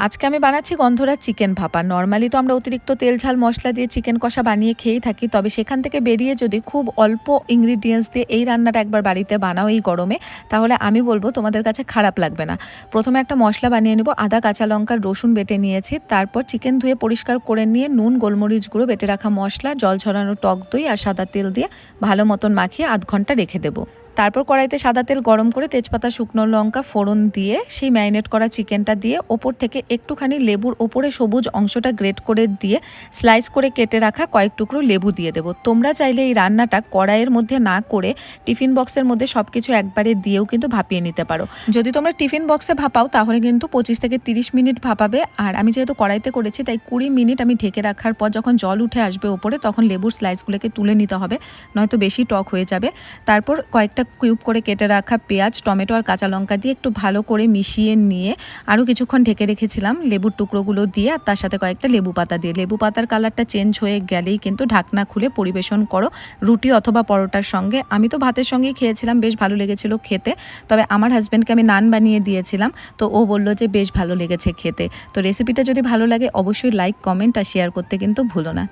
আজকে আমি বানাচ্ছি গন্ধরাজ চিকেন ভাপা। নরমালি তো আমরা অতিরিক্ত তেল ঝাল মশলা দিয়ে চিকেন কষা বানিয়ে খেয়েই থাকি। তবে সেখান থেকে বেরিয়ে যদি খুব অল্প ইনগ্রিডিয়েন্টস দিয়ে এই রান্নাটা একবার বাড়িতে বানাও এই গরমে, তাহলে আমি বলব তোমাদের কাছে খারাপ লাগবে না। প্রথমে একটা মশলা বানিয়ে নেব। আদা, কাঁচা লঙ্কা, রসুন বেটে নিয়েছি। তারপর চিকেন ধুয়ে পরিষ্কার করে নিয়ে নুন, গোলমরিচ গুঁড়ো, বেটে রাখা মশলা, জল ঝরানো টক দই আর সাদা তেল দিয়ে ভালো মতন মাখিয়ে আধ ঘন্টা রেখে দেবো। তারপর কড়াইতে সাদা তেল গরম করে তেজপাতা, শুকনো লঙ্কা ফোড়ন দিয়ে সেই ম্যারিনেট করা চিকেনটা দিয়ে ওপর থেকে একটুখানি লেবুর ওপরে সবুজ অংশটা গ্রেট করে দিয়ে স্লাইস করে কেটে রাখা কয়েক টুকরো লেবু দিয়ে দেবো। তোমরা চাইলে এই রান্নাটা কড়াইয়ের মধ্যে না করে টিফিন বক্সের মধ্যে সব কিছু একবারে দিয়েও কিন্তু ভাপিয়ে নিতে পারো। যদি তোমরা টিফিন বক্সে ভাপাও তাহলে কিন্তু 25 থেকে 30 মিনিট ভাপাবে। আর আমি যেহেতু কড়াইতে করেছি তাই 20 মিনিট আমি ঢেকে রাখার পর যখন জল উঠে আসবে ওপরে তখন লেবুর স্লাইসগুলোকে তুলে নিতে হবে, নয়তো বেশি টক হয়ে যাবে। তারপর কয়েকটা কিউব করে কেটে রাখা পেঁয়াজ, টমেটো আর কাঁচা লঙ্কা দিয়ে একটু ভালো করে মিশিয়ে নিয়ে আরও কিছুক্ষণ ঢেকে রেখেছিলাম লেবুর টুকরোগুলো দিয়ে, আর তার সাথে কয়েকটা লেবু পাতা দিয়ে। লেবু পাতার কালারটা চেঞ্জ হয়ে গেলেই কিন্তু ঢাকনা খুলে পরিবেশন করো রুটি অথবা পরোটার সঙ্গে। আমি তো ভাতের সঙ্গেই খেয়েছিলাম, বেশ ভালো লেগেছিল খেতে। তবে আমার হাজব্যান্ডকে আমি নান বানিয়ে দিয়েছিলাম, তো ও বলল যে বেশ ভালো লেগেছে খেতে। তো রেসিপিটা যদি ভালো লাগে অবশ্যই লাইক, কমেন্ট আর শেয়ার করতে কিন্তু ভুলো না।